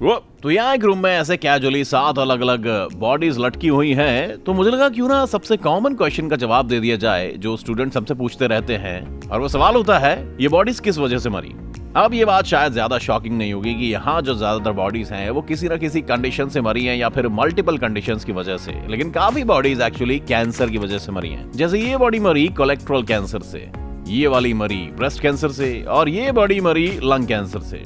वो तो यहाँ एक रूम में ऐसे कैजुअली 7 अलग अलग बॉडीज लटकी हुई हैं, तो मुझे लगा क्यों ना सबसे कॉमन क्वेश्चन का जवाब दे दिया जाए जो स्टूडेंट हमसे पूछते रहते हैं, और वो सवाल होता है ये बॉडीज किस वजह से मरी। अब ये बात शायद ज्यादा शॉकिंग नहीं होगी कि यहाँ जो ज्यादातर बॉडीज हैं वो किसी न किसी कंडीशन से मरी हैं या फिर मल्टीपल कंडीशंस की वजह से, लेकिन काफी बॉडीज एक्चुअली कैंसर की वजह से मरी हैं। जैसे ये बॉडी मरी कोलेक्ट्रल कैंसर से, ये वाली मरी ब्रेस्ट कैंसर से, और ये बॉडी मरी लंग कैंसर से।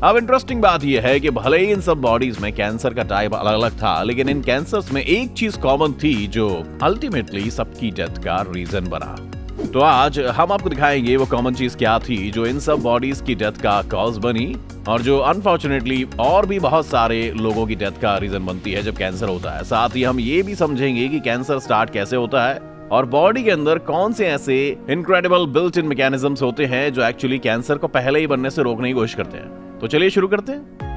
अब इंटरेस्टिंग बात यह है कि भले ही इन सब बॉडीज में कैंसर का टाइप अलग अलग था, लेकिन इन कैंसर्स में एक चीज कॉमन थी जो अल्टीमेटली सबकी डेथ का रीजन बना। तो आज हम आपको दिखाएंगे वो कॉमन चीज क्या थी जो इन सब बॉडीज की डेथ का कॉज बनी, और जो अनफॉर्चुनेटली और भी बहुत सारे लोगों की डेथ का रीजन बनती है जब कैंसर होता है। साथ ही हम ये भी समझेंगे कि कैंसर स्टार्ट कैसे होता है और बॉडी के अंदर कौन से ऐसे इनक्रेडिबल बिल्ट इन मैकेनिज्म्स होते हैं जो एक्चुअली कैंसर को पहले ही बनने से रोकने की कोशिश करते हैं। तो चलिए शुरू करते हैं।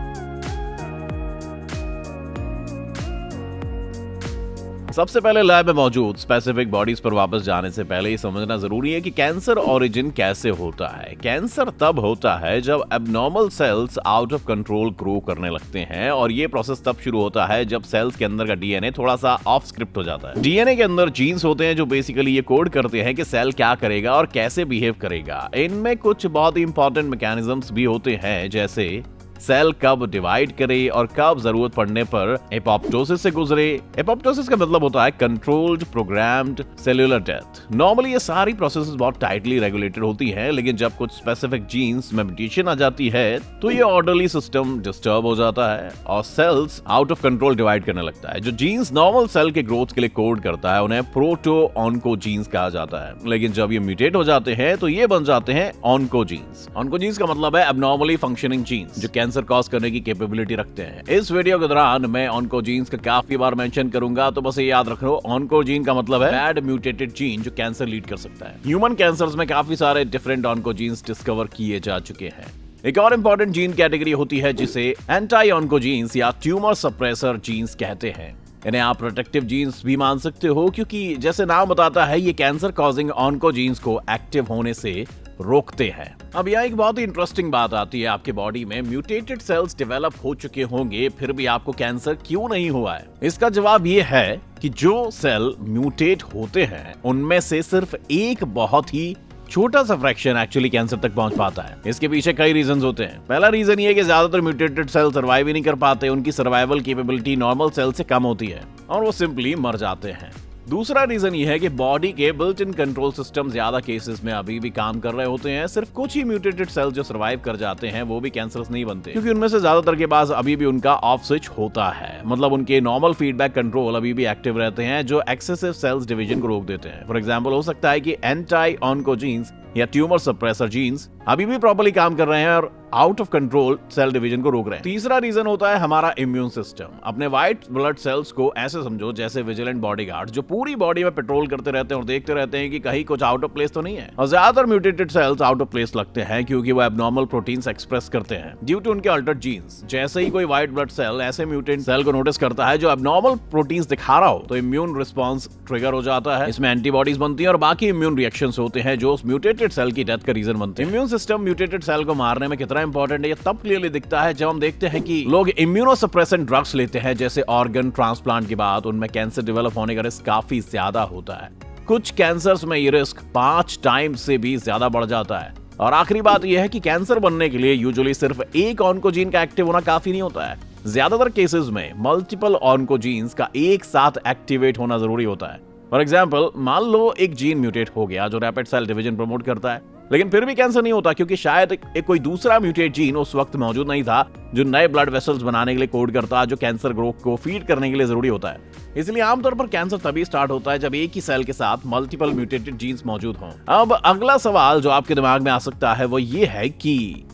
सबसे पहले लैब में मौजूद स्पेसिफिक बॉडीज पर वापस जाने से पहले ये समझना जरूरी है कि कैंसर ओरिजिन कैसे होता है। कैंसर तब होता है जब abnormal cells out of control grow करने लगते हैं, और ये प्रोसेस तब शुरू होता है जब सेल्स के अंदर का डीएनए थोड़ा सा ऑफ स्क्रिप्ट हो जाता है। डीएनए के अंदर जीन्स होते हैं जो बेसिकली ये कोड करते हैं कि सेल क्या करेगा और कैसे बिहेव करेगा। इनमें कुछ बहुत ही इंपॉर्टेंट मैकेनिज्म्स भी होते हैं, जैसे सेल कब डिवाइड करे और कब जरूरत पड़ने पर एपोप्टोसिस से गुजरे। एपोप्टोसिस का मतलब होता है controlled programmed cellular death. Normally ये सारी प्रोसेसेस बहुत टाइटली रेगुलेटेड होती हैं, लेकिन जब कुछ स्पेसिफिक जीन्स में म्यूटेशन आ जाती है तो ये ऑर्डरली सिस्टम डिस्टर्ब हो जाता है और cells out of control divide करने लगता है। जो जीन्स नॉर्मल सेल के ग्रोथ के लिए कोड करता है उन्हें प्रोटो ऑन्कोजीन्स कहा जाता है, लेकिन जब ये म्यूटेट हो जाते हैं तो ये बन जाते हैं ऑन्कोजीन्स। ऑन्कोजीन्स का मतलब है एबनॉर्मली फंक्शनिंग जीन्स जो कैंसर कॉज करने की कैपेबिलिटी रखते हैं। इस वीडियो के दौरान मैं ऑन्कोजीन्स का काफी बार मेंशन करूंगा, तो बस ये याद रखो ऑन्कोजीन का मतलब है बैड म्यूटेटेड जीन जो कैंसर लीड कर सकता है। ह्यूमन कैंसर्स में काफी सारे डिफरेंट ऑन्कोजीन्स डिस्कवर किए जा चुके हैं। एक और इंपॉर्टेंट जीन कैटेगरी होती है जिसे एंटी ऑन्कोजीन्स या ट्यूमर सप्रेसर जीन्स कहते हैं। इन्हें आप प्रोटेक्टिव जीन्स भी मान सकते हो, क्योंकि जैसे नाम बताता है ये कैंसर कॉजिंग ऑन्कोजीन्स को एक्टिव होने से रोकते हैं। अब यहाँ एक बहुत ही इंटरेस्टिंग बात आती है, आपके बॉडी में म्यूटेटेड सेल्स डेवलप हो चुके होंगे फिर भी आपको कैंसर क्यों नहीं हुआ है। इसका जवाब ये है कि जो सेल म्यूटेट होते हैं उनमें से सिर्फ एक बहुत ही छोटा सा फ्रैक्शन एक्चुअली कैंसर तक पहुंच पाता है। इसके पीछे कई रीजंस होते हैं। पहला रीजन ये है कि ज्यादातर म्यूटेटेड सेल सर्वाइव ही नहीं कर पाते, उनकी सर्वाइवल कैपेबिलिटी नॉर्मल सेल से कम होती है और वो सिंपली मर जाते हैं। दूसरा रीजन ये है कि बॉडी के बिल्ट इन कंट्रोल सिस्टम ज्यादा केसेस में अभी भी काम कर रहे होते हैं। सिर्फ कुछ ही म्यूटेटेड सेल जो सर्वाइव कर जाते हैं वो भी कैंसरस नहीं बनते, क्योंकि उनमें से ज्यादातर के पास अभी भी उनका ऑफ स्विच होता है, मतलब उनके नॉर्मल फीडबैक कंट्रोल अभी भी एक्टिव रहते हैं जो एक्सेसिव सेल्स डिवीजन को रोक देते हैं। फॉर एग्जाम्पल हो सकता है कि एंटी ऑन्कोजीन्स या ट्यूमर सप्रेसर जीन्स अभी भी प्रॉपर्ली काम कर रहे हैं और out of control cell division को रोक रहे हैं। तीसरा रीजन होता है हमारा इम्यून सिस्टम। अपने व्हाइट ब्लड सेल्स को ऐसे समझो जैसे विजिलेंट बॉडीगार्ड जो पूरी बॉडी में पेट्रोल करते रहते हैं और देखते रहते हैं कि कहीं कुछ आउट ऑफ प्लेस तो नहीं है। और ज्यादातर mutated cells out of place लगते हैं क्योंकि वो एबनॉर्मल प्रोटीन्स एक्सप्रेस करते हैं ड्यू टू उनके अल्टर्ड जीन्स। जैसे ही कोई व्हाइट ब्लड सेल ऐसे म्यूटेंट सेल को नोटिस करता है जो एबनॉर्मल प्रोटीन्स दिखा रहा हो तो इम्यून रिस्पॉन्स ट्रिगर हो जाता है। इसमें एंटीबॉडीज बनती है और बाकी इम्यून रिएक्शंस होते हैं जो उस म्यूटेटेड सेल की डेथ का रीजन बनते हैं। इम्यून सिस्टम म्यूटेटेड सेल को मारने में कितना इंपॉर्टेंट है ये तब क्लियरली दिखता है जब हम देखते हैं कि लोग इम्यूनोसप्रेसेंट ड्रग्स लेते हैं, जैसे ऑर्गन ट्रांसप्लांट के बाद उनमें कैंसर डेवलप होने का रिस्क काफी ज्यादा होता है। कुछ कैंसर्स में ये रिस्क 5 टाइम से भी ज्यादा बढ़ जाता है। और आखिरी बात यह है कि कैंसर बनने के लिए यूजुअली सिर्फ एक ऑन्कोजीन का एक्टिव होना काफी नहीं होता है। ज्यादातर केसेस में मल्टीपल ऑन्कोजीन्स का एक साथ एक्टिवेट होना जरूरी होता है। फॉर एग्जाम्पल, मान लो एक जीन म्यूटेट हो गया जो रैपिड सेल डिवीजन प्रमोट करता है, लेकिन फिर भी कैंसर नहीं होता क्योंकि शायद एक कोई दूसरा म्यूटेट जीन उस वक्त मौजूद नहीं था जो नए ब्लड वेसल्स बनाने के लिए कोड करता है, जो कैंसर ग्रोथ को फीड करने के लिए जरूरी होता है। इसलिए आमतौर पर कैंसर तभी स्टार्ट होता है जब एक ही सेल के साथ मल्टीपल म्यूटेटेड जीन्स मौजूद हों। अब अगला सवाल जो आपके दिमाग में आ सकता है वो ये है कि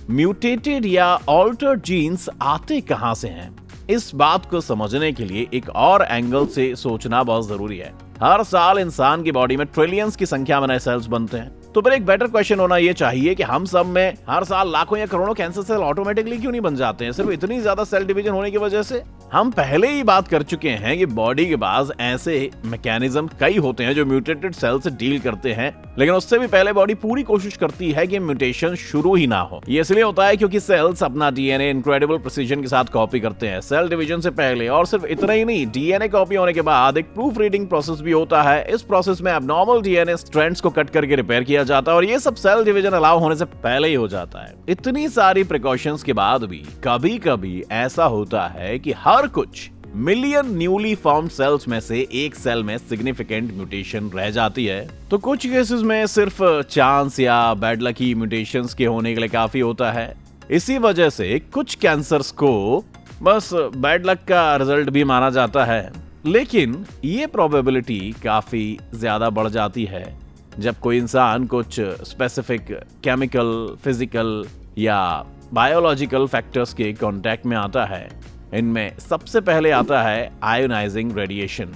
म्यूटेटेड या ऑल्टर्ड जीन्स आते कहां से हैं। इस बात को समझने के लिए एक और एंगल से सोचना बहुत जरूरी है। हर साल इंसान की बॉडी में ट्रिलियंस की संख्या में नए सेल्स बनते हैं, तो फिर एक बेटर क्वेश्चन होना ये चाहिए कि हम सब में हर साल लाखों या करोड़ों कैंसर सेल ऑटोमेटिकली क्यों नहीं बन जाते हैं, सिर्फ इतनी ज्यादा सेल डिवीजन होने की वजह से? हम पहले ही बात कर चुके हैं कि बॉडी के पास ऐसे मैकेनिज्म कई होते हैं जो म्यूटेटेड सेल से डील करते हैं, लेकिन उससे भी पहले बॉडी पूरी कोशिश करती है कि म्यूटेशन शुरू ही ना हो। ये इसलिए होता है क्योंकि सेल्स अपना डीएनए इनक्रेडिबल प्रिसीजन के साथ कॉपी करते हैं सेल डिवीजन से पहले। और सिर्फ इतना ही नहीं, डीएनए कॉपी होने के बाद एक प्रूफ रीडिंग प्रोसेस भी होता है। इस प्रोसेस में एबनॉर्मल डीएनए स्ट्रैंड्स को कट करके रिपेयर किया जाता है और ये सब सेल डिवीजन अलाउ होने से पहले ही हो जाता है। इतनी सारी प्रिकॉशंस के बाद भी कभी कभी ऐसा होता है कि हर कुछ मिलियन न्यूली फॉर्म्ड सेल्स में से एक सेल में सिग्निफिकेंट म्यूटेशन रह जाती है। तो कुछ केसेस में सिर्फ चांस या बैड लकी म्यूटेशंस के होने के लिए काफी होता है। इसी वजह से कुछ कैंसर्स को बस बैड लक का रिजल्ट भी माना जाता है, लेकिन ये प्रोबेबिलिटी काफी ज्यादा बढ़ जाती है जब कोई इंसान कुछ स्पेसिफिक केमिकल, फिजिकल या बायोलॉजिकल फैक्टर्स के कांटेक्ट में आता है। इनमें सबसे पहले आता है आयोनाइजिंग रेडिएशन,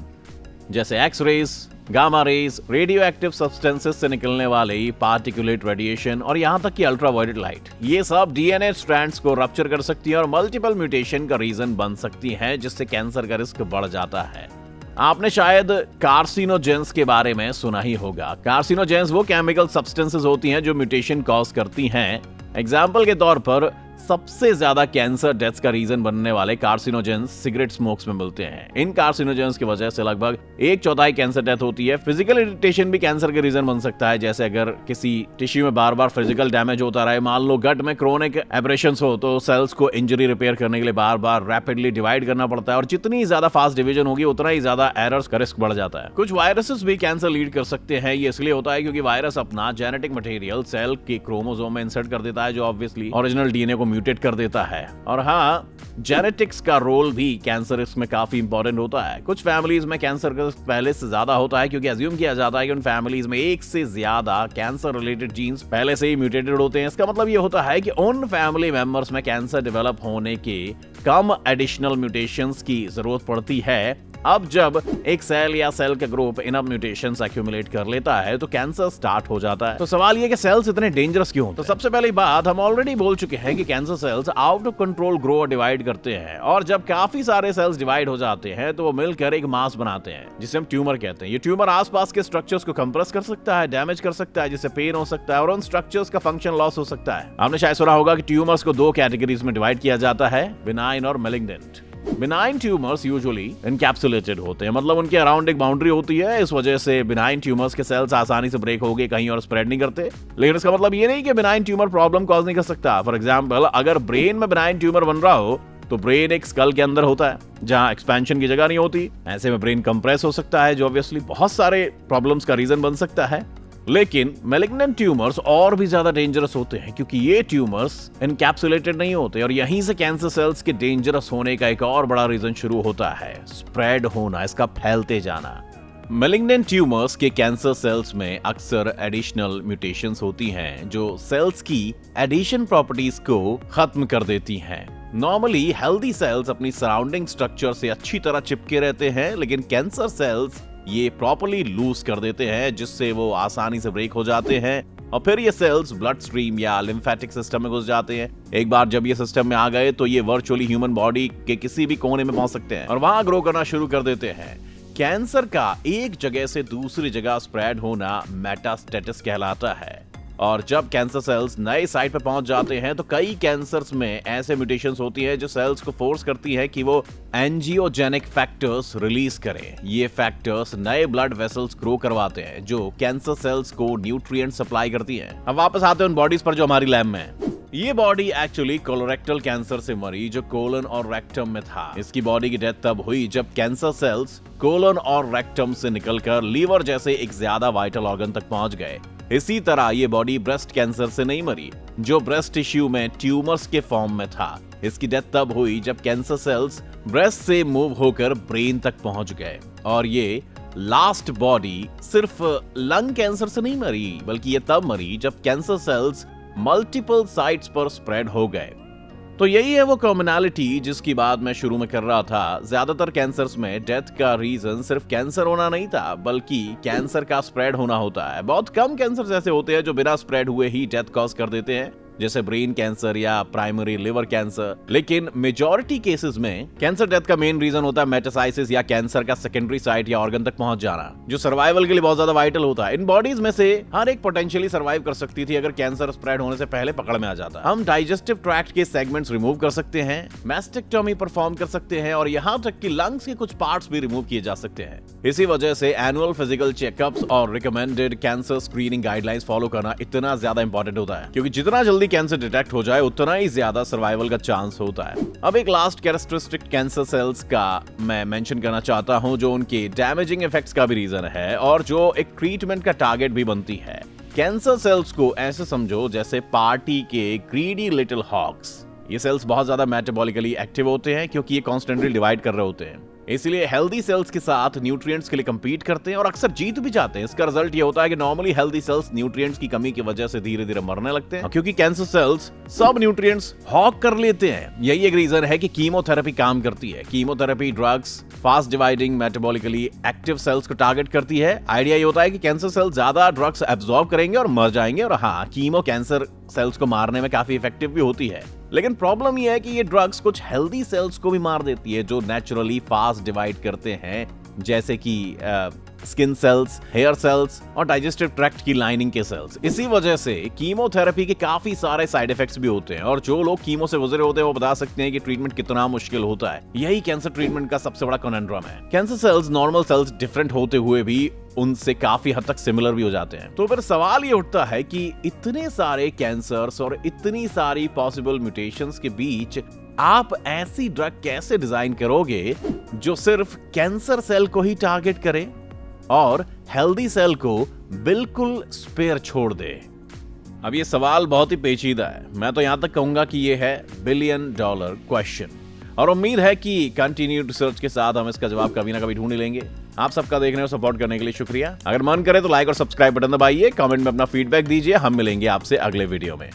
जैसे X rays, gamma rays, radioactive substances से निकलने वाले पार्टिकुलेट रेडिएशन और यहाँ तक कि अल्ट्रावायलेट लाइट। ये सब डीएनए स्ट्रैंड्स को रप्चर कर सकती है और मल्टीपल म्यूटेशन का रीजन बन सकती है, जिससे कैंसर का रिस्क बढ़ जाता है। आपने शायद कार्सिनोजेंस के बारे में सुना ही होगा। कार्सिनोजेंस वो केमिकल सब्सटेंसेस होती हैं जो म्यूटेशन कॉज करती हैं। एग्जाम्पल के तौर पर सबसे ज्यादा कैंसर डेथ्स का रीजन बनने वाले कार्सिनोजेंस सिगरेट स्मोक्स में मिलते हैं। इन कार्सिनोजेंस की वजह से लगभग 1/4 कैंसर डेथ होती है। फिजिकल इरिटेशन भी कैंसर के रीजन बन सकता है, जैसे अगर किसी टिश्यू में बार बार फिजिकल डैमेज होता रहे, मान लो गट में क्रोनिक एब्रेशंस हो, तो सेल्स को इंजरी रिपेयर करने के लिए बार बार रैपिडली डिवाइड करना पड़ता है और जितनी ज्यादा फास्ट डिवीजन होगी उतना ही ज्यादा एरर्स का रिस्क बढ़ जाता है। कुछ वायरसेस भी कैंसर लीड कर सकते हैं। ये इसलिए होता है क्योंकि वायरस अपना जेनेटिक मटेरियल सेल के क्रोमोसोम में इंसर्ट कर देता है, जो ऑब्वियसली ओरिजिनल डीएनए को म्यूटेट कर देता है। और हाँ, जेनेटिक्स का रोल भी कैंसर रिस्क में काफी इंपॉर्टेंट होता है। कुछ फैमिलीज में कैंसर का रिस्क पहले से ज्यादा होता है क्योंकि अज्यूम किया जाता है कि उन फैमिलीज में एक से ज्यादा कैंसर रिलेटेड जीन्स पहले से ही म्यूटेटेड होते हैं। इसका मतलब ये होता है कि उन फैमिली मेंबर्स में कैंसर डेवलप होने के कम एडिशनल म्यूटेशंस की जरूरत पड़ती है। अब जब एक सेल या सेल का ग्रुप इनफ म्यूटेशंस एक्यूमुलेट कर लेता है तो कैंसर स्टार्ट हो जाता है। तो सवाल ये कि सेल्स इतने डेंजरस क्यों होते हैं? तो सबसे पहली बात, हम ऑलरेडी बोल चुके हैं कि cancer cells out of control grow और डिवाइड करते हैं, और जब काफी सारे सेल्स डिवाइड हो जाते हैं तो वो मिलकर एक मास बनाते हैं जिसे हम ट्यूमर कहते हैं। ये ट्यूमर आसपास के स्ट्रक्चर्स को कंप्रेस कर सकता है, डैमेज कर सकता है, जिससे पेन हो सकता है और उन स्ट्रक्चर्स का फंक्शन लॉस हो सकता है। आपने शायद सुना होगा कि ट्यूमर्स को 2 कैटेगरीज में डिवाइड किया जाता है, बिनाइन और malignant. Benign tumours usually encapsulated होते हैं, मतलब उनके अराउंड एक बाउंड्री होती है। इस वजह से बिनाइन ट्यूमर्स के सेल्स आसानी से ब्रेक हो गए, कहीं और स्प्रेड नहीं करते। लेकिन इसका मतलब ये नहीं कि बिनाइन ट्यूमर प्रॉब्लम कॉज नहीं कर सकता। फॉर एग्जांपल, अगर ब्रेन में बिनाइन ट्यूमर बन रहा हो तो ब्रेन एक स्कल के अंदर होता है जहां एक्सपेंशन की जगह नहीं होती। ऐसे में ब्रेन कंप्रेस हो सकता है, जो ऑब्वियसली बहुत सारे प्रॉब्लम्स का रीजन बन सकता है। लेकिन मैलिग्नेंट ट्यूमर्स और भी ज्यादा डेंजरस होते हैं क्योंकि ये ट्यूमर्स एनकैप्सुलेटेड नहीं होते, और यहीं से कैंसर सेल्स के डेंजरस होने का एक और बड़ा रीजन शुरू होता है, स्प्रेड होना, इसका फैलते जाना। मैलिग्नेंट ट्यूमर्स के कैंसर सेल्स में अक्सर एडिशनल म्यूटेशंस होती हैं जो सेल्स की एडिशन प्रॉपर्टीज को खत्म कर देती हैं। नॉर्मली हेल्दी सेल्स अपनी सराउंडिंग स्ट्रक्चर से अच्छी तरह चिपके रहते हैं, लेकिन कैंसर सेल्स ये प्रॉपर्ली लूज कर देते हैं, जिससे वो आसानी से ब्रेक हो जाते हैं और फिर ये सेल्स ब्लड स्ट्रीम या लिम्फेटिक सिस्टम में घुस जाते हैं। एक बार जब ये सिस्टम में आ गए तो ये वर्चुअली ह्यूमन बॉडी के किसी भी कोने में पहुंच सकते हैं और वहां ग्रो करना शुरू कर देते हैं। कैंसर का एक जगह से दूसरी जगह स्प्रेड होना मेटास्टेसिस कहलाता है, और जब कैंसर सेल्स नए साइट पर पहुंच जाते हैं तो कई कैंसर्स में ऐसे म्यूटेशंस होती हैं जो सेल्स को फोर्स करती है कि वो एंजियोजेनिक फैक्टर्स रिलीज करें। ये फैक्टर्स नए ब्लड वेसल्स ग्रो करवाते हैं जो कैंसर सेल्स को न्यूट्रिएंट सप्लाई करती हैं। अब वापस आते हैं उन बॉडीज पर जो हमारी लैब में है। ये बॉडी एक्चुअली कोलोरेक्टल कैंसर से मरी जो कोलन और रेक्टम में था। इसकी बॉडी की डेथ तब हुई जब कैंसर सेल्स कोलन और रेक्टम से निकलकर लीवर जैसे एक ज्यादा वाइटल ऑर्गन तक पहुंच गए। इसी तरह ये बॉडी ब्रेस्ट कैंसर से नहीं मरी जो ब्रेस्ट टिश्यू में ट्यूमर्स के फॉर्म में था। इसकी डेथ तब हुई जब कैंसर सेल्स ब्रेस्ट से मूव होकर ब्रेन तक पहुंच गए। और ये लास्ट बॉडी सिर्फ लंग कैंसर से नहीं मरी, बल्कि ये तब मरी जब कैंसर सेल्स मल्टीपल साइट्स पर स्प्रेड हो गए। तो यही है वो कॉमनैलिटी जिसकी बात मैं शुरू में कर रहा था। ज्यादातर कैंसर्स में डेथ का रीजन सिर्फ कैंसर होना नहीं था, बल्कि कैंसर का स्प्रेड होना होता है। बहुत कम कैंसर ऐसे होते हैं जो बिना स्प्रेड हुए ही डेथ कॉज कर देते हैं, जैसे ब्रेन कैंसर या प्राइमरी लिवर कैंसर। लेकिन मेजॉरिटी केसेस में कैंसर डेथ का मेन रीजन होता है मेटासाइसिस या कैंसर का सेकेंडरी साइट या ऑर्गन तक पहुंच जाना, जो सर्वाइवल के लिए बहुत ज्यादा वाइटल होता है। इन बॉडीज में से हर एक पोटेंशियली सर्वाइव कर सकती थी अगर कैंसर स्प्रेड होने से पहले पकड़ में आ जाता। हम डाइजेस्टिव ट्रैक्ट के सेगमेंट्स रिमूव कर सकते हैं, मैस्टेक्टोमी परफॉर्म कर सकते हैं और यहाँ तक कि लंग्स के कुछ पार्ट्स भी रिमूव किए जा सकते हैं। इसी वजह से एनुअल फिजिकल चेकअप्स और recommended cancer screening guidelines follow करना इतना ज्यादा इंपॉर्टेंट होता है, क्योंकि जितना जल्दी कैंसर डिटेक्ट हो जाए उतना ही ज्यादा सर्वाइवल का चांस होता है। अब एक लास्ट कैरेक्टरिस्टिक कैंसर सेल्स का मैं मेंशन करना चाहता हूं, जो उनके डैमेजिंग इफेक्ट्स का भी रीजन है और जो एक ट्रीटमेंट का टारगेट भी बनती है। कैंसर सेल्स को ऐसे समझो जैसे पार्टी के ग्रीडी लिटिल हॉक्स। ये सेल्स बहुत ज्यादा मेटाबॉलिकली एक्टिव होते हैं क्योंकि ये कॉन्स्टेंटली डिवाइड कर रहे होते हैं, इसलिए हेल्दी सेल्स के साथ न्यूट्रिएंट्स के लिए compete करते हैं और अक्सर जीत भी जाते हैं। इसका रिजल्ट ये होता है कि नॉर्मली हेल्दी सेल्स न्यूट्रिएंट्स की कमी की वजह से धीरे धीरे मरने लगते हैं, क्योंकि कैंसर सेल्स सब न्यूट्रिएंट्स हॉग कर लेते हैं। यही एक रीजन है कि कीमोथेरेपी काम करती है। Chemotherapy drugs fast dividing metabolically active cells को टारगेट करती है। आइडिया ये होता है कि कैंसर सेल्स ज्यादा ड्रग्स एब्जॉर्ब करेंगे और मर जाएंगे, और हाँ, कीमो कैंसर सेल्स को मारने में काफी इफेक्टिव भी होती है। लेकिन प्रॉब्लम यह है कि ये ड्रग्स कुछ हेल्दी सेल्स को भी मार देती है जो नेचुरली फास्ट डिवाइड करते हैं, जैसे कि स्किन सेल्स, हेयर सेल्स और डाइजेस्टिव ट्रैक्ट की लाइनिंग के सेल्स। इसी वजह से कीमोथेरेपी के काफी सारे साइड इफेक्ट्स भी होते हैं और जो लोग कीमो से गुजरे होते हैं वो बता सकते हैं कि ट्रीटमेंट कितना मुश्किल होता है। यही कैंसर ट्रीटमेंट का सबसे बड़ा कॉन्ड्रम है। Cancer cells normal sales different होते हुए भी उनसे काफी हद तक सिमिलर भी हो जाते हैं। तो फिर सवाल ये उठता है कि इतने सारे कैंसर्स और इतनी सारी पॉसिबल म्यूटेशंस के बीच आप ऐसी ड्रग कैसे डिजाइन करोगे जो सिर्फ कैंसर सेल को ही टारगेट करे और हेल्दी सेल को बिल्कुल स्पेयर छोड़ दे? अब ये सवाल बहुत ही पेचीदा है। मैं तो यहां तक कहूंगा कि ये है $1 बिलियन क्वेश्चन, और उम्मीद है कि कंटिन्यूड रिसर्च के साथ हम इसका जवाब कभी ना कभी ढूंढ ही लेंगे। आप सबका देखने और सपोर्ट करने के लिए शुक्रिया। अगर मन करे तो लाइक और सब्सक्राइब बटन दबाइए, कमेंट में अपना फीडबैक दीजिए। हम मिलेंगे आपसे अगले वीडियो में।